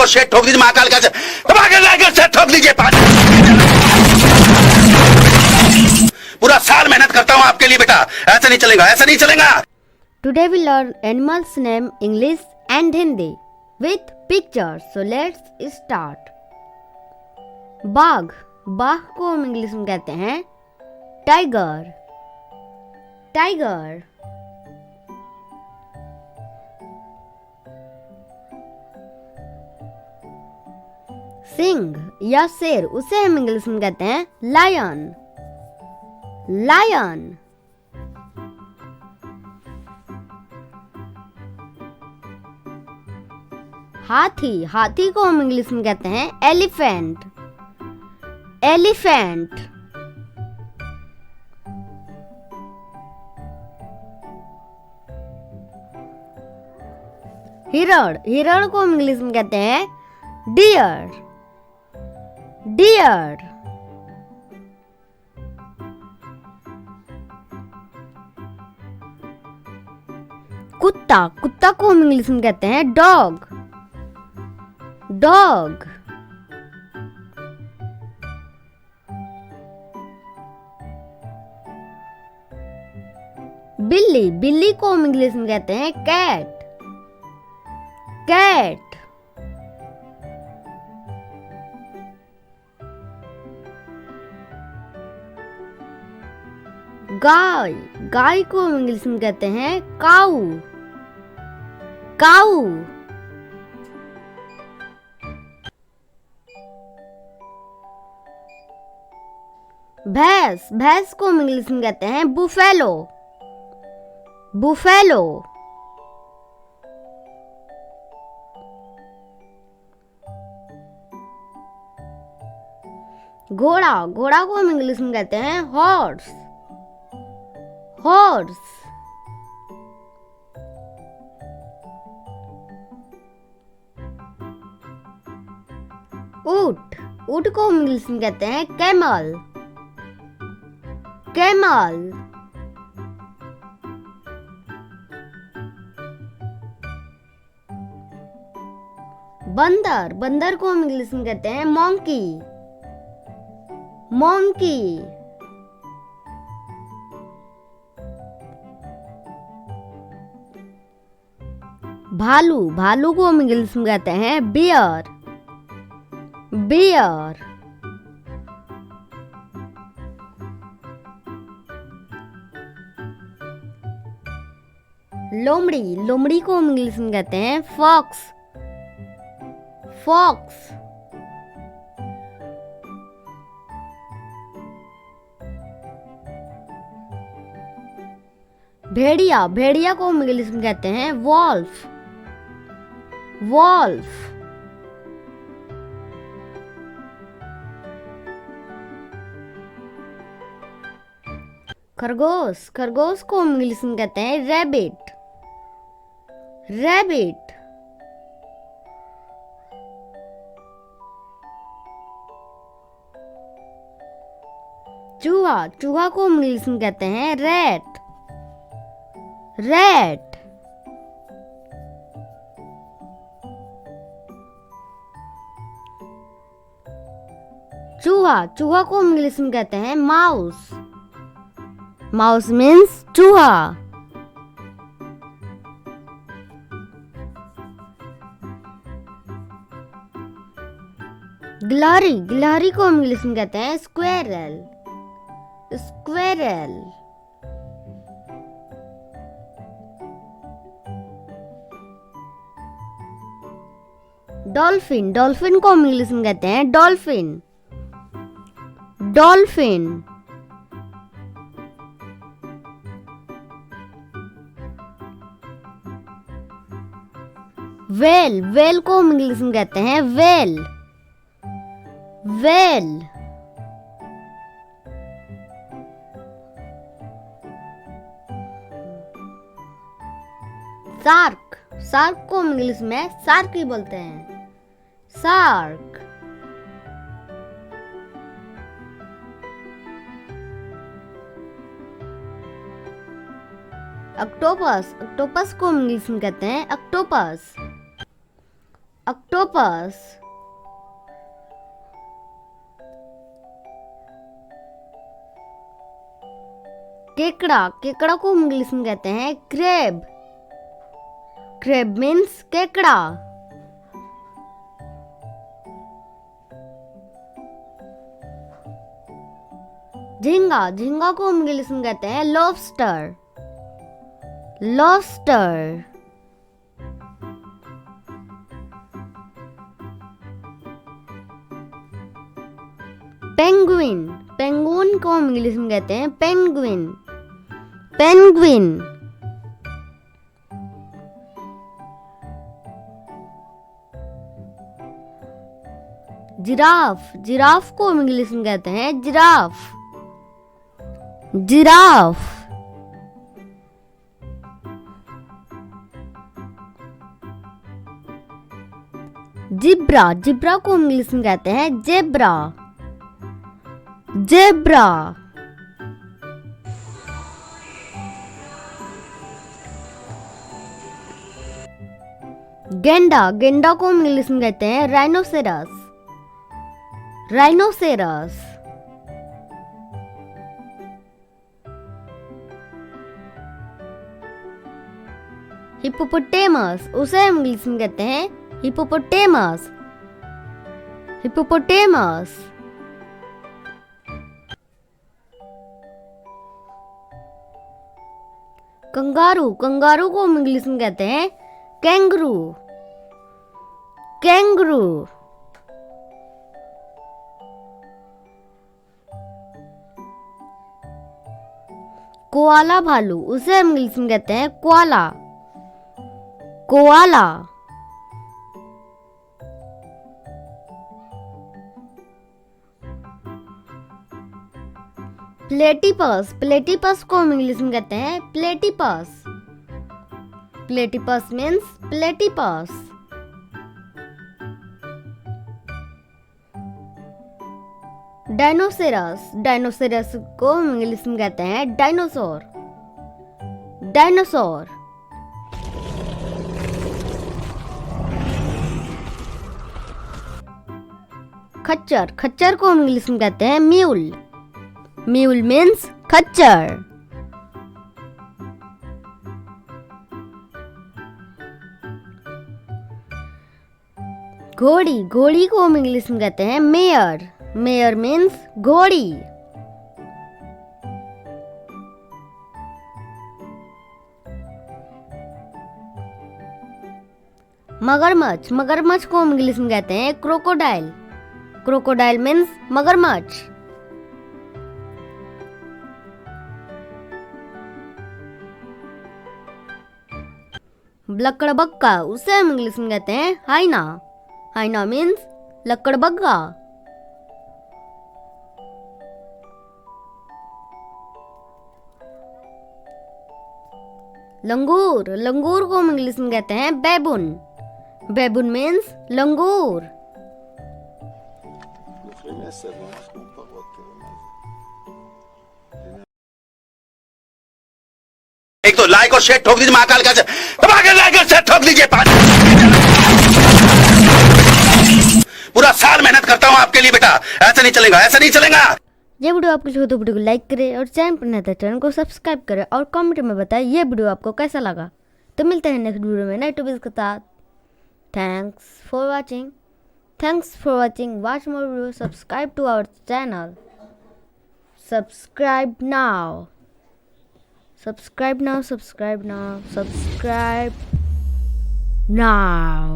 को शेड ठोक दीजिए, महाकाल का शेड ठोक दीजिए। पूरा साल मेहनत करता हूँ आपके लिए बेटा, ऐसा नहीं चलेगा, ऐसा नहीं चलेगा। Today we learn animals name English and Hindi with pictures. So let's start. बाघ, बाघ को हम इंग्लिश में कहते हैं टाइगर, टाइगर। सिंह या शेर, उसे हम इंग्लिश में कहते हैं लायन, लायन। हाथी, हाथी को हम इंग्लिश में कहते हैं एलिफेंट, एलिफेंट। हिरण, हिरण को हम इंग्लिश में कहते हैं डियर, डियर। कुत्ता, कुत्ता को हम इंग्लिश में कहते हैं डॉग, डॉग। बिल्ली, बिल्ली को हम इंग्लिश में कहते हैं कैट, कैट। गाय, गाय को हम इंग्लिश में कहते हैं काऊ, काऊ। भैंस, भैंस को हम इंग्लिश में कहते हैं बुफेलो, बुफेलो। घोड़ा, घोड़ा को हम इंग्लिश में कहते हैं हॉर्स, हॉर्स। ऊंट, ऊंट को हम इंग्लिश में कहते हैं कैमल, कैमल। बंदर, बंदर को हम इंग्लिश में कहते हैं मॉन्की, मॉन्की। भालू, भालू को हम इंग्लिश में कहते हैं बियर, बियर। लोमड़ी, लोमड़ी को हम इंग्लिश में कहते हैं फॉक्स, फॉक्स। भेड़िया, भेड़िया को हम इंग्लिश में कहते हैं वॉल्फ, वॉल्फ। खरगोश, खरगोश को हम इंग्लिश में कहते हैं रैबिट, रैबिट। चूहा, चूहा को हम इंग्लिश में कहते हैं रैट, रैट। चूहा, चूहा को हम इंग्लिश में कहते हैं माउस, माउस मीन्स चूहा। गिलहरी, गिलहरी को हम इंग्लिश में कहते हैं स्क्वेरल, स्क्वेरल। डॉल्फिन, डॉल्फिन को हम इंग्लिश में कहते हैं डॉल्फिन, डॉल्फिन। वेल, वेल को हम इंग्लिश में कहते हैं वेल, वेल। शार्क, शार्क को हम इंग्लिश में शार्क ही बोलते हैं, शार्क। ऑक्टोपस, ऑक्टोपस को हम इंग्लिश में कहते हैं ऑक्टोपस, octopus. केकड़ा, केकड़ा को इंग्लिश में कहते हैं crab. Crab means केकड़ा. झींगा, झींगा को इंग्लिश में कहते हैं lobster. Lobster. पेंगुइन, पेंगुइन को हम इंग्लिश में कहते हैं पेंगुइन. पेंगुइन. जिराफ, जिराफ को हम इंग्लिश में कहते हैं जिराफ. जिराफ. जिब्रा, जिब्रा को इंग्लिश में कहते हैं जेब्रा. जेब्रा. गेंडा, गेंडा को इंग्लिश में कहते हैं राइनोसेरस. राइनोसेरस. हिप्पोपोटेमस, उसे इंग्लिश में कहते हैं हिप्पोपोटेमस. हिप्पोपोटेमस. कंगारू, कंगारू को हम इंग्लिश में कहते हैं कैंगरू. कैंगरू. कोआला भालू, उसे हम इंग्लिश में कहते हैं कोआला. कोआला. प्लेटिपस, प्लेटिपस को हम इंग्लिश में कहते हैं platypus. Platypus means platypus. Dinosaurs, dinosaurs को हम इंग्लिश में कहते हैं डायनासोर. डायनासोर. खच्चर, खच्चर को हम इंग्लिश में कहते हैं म्यूल. म्यूल मीन्स खच्चर. घोड़ी, घोड़ी को हम इंग्लिश में कहते हैं मेयर. मेयर मीन्स घोड़ी. मगरमच्छ, मगरमच्छ को हम इंग्लिश में कहते हैं क्रोकोडाइल. क्रोकोडाइल मीन्स मगरमच्छ. लकड़बग्गा, उसे हम इंग्लिश में कहते हैं हाइना. हाइना मीन्स लकड़बग्गा. लंगूर, लंगूर को हम इंग्लिश में कहते हैं बेबुन. बेबुन मीन्स लंगूर. एक तो लाइक और शेयर ठोक दीजिए महाकाल का दबा के लाइक और शेयर ठोक दीजिए. पूरा साल मेहनत करता हूँ आपके लिए बेटा. ऐसा नहीं चलेगा, ऐसा नहीं चलेगा. ये वीडियो आपको लगे तो वीडियो को लाइक करें और चैनल पर नए तो चैनल को सब्सक्राइब करें और कमेंट में बताएं ये वीडियो आपको कैसा लगा. तो मिलते हैं नेक्स्ट वीडियो में नए टॉपिक के साथ. Thanks for watching. Thanks for watching. Watch more video. Subscribe to our channel. Subscribe now. Subscribe now, subscribe now, subscribe now.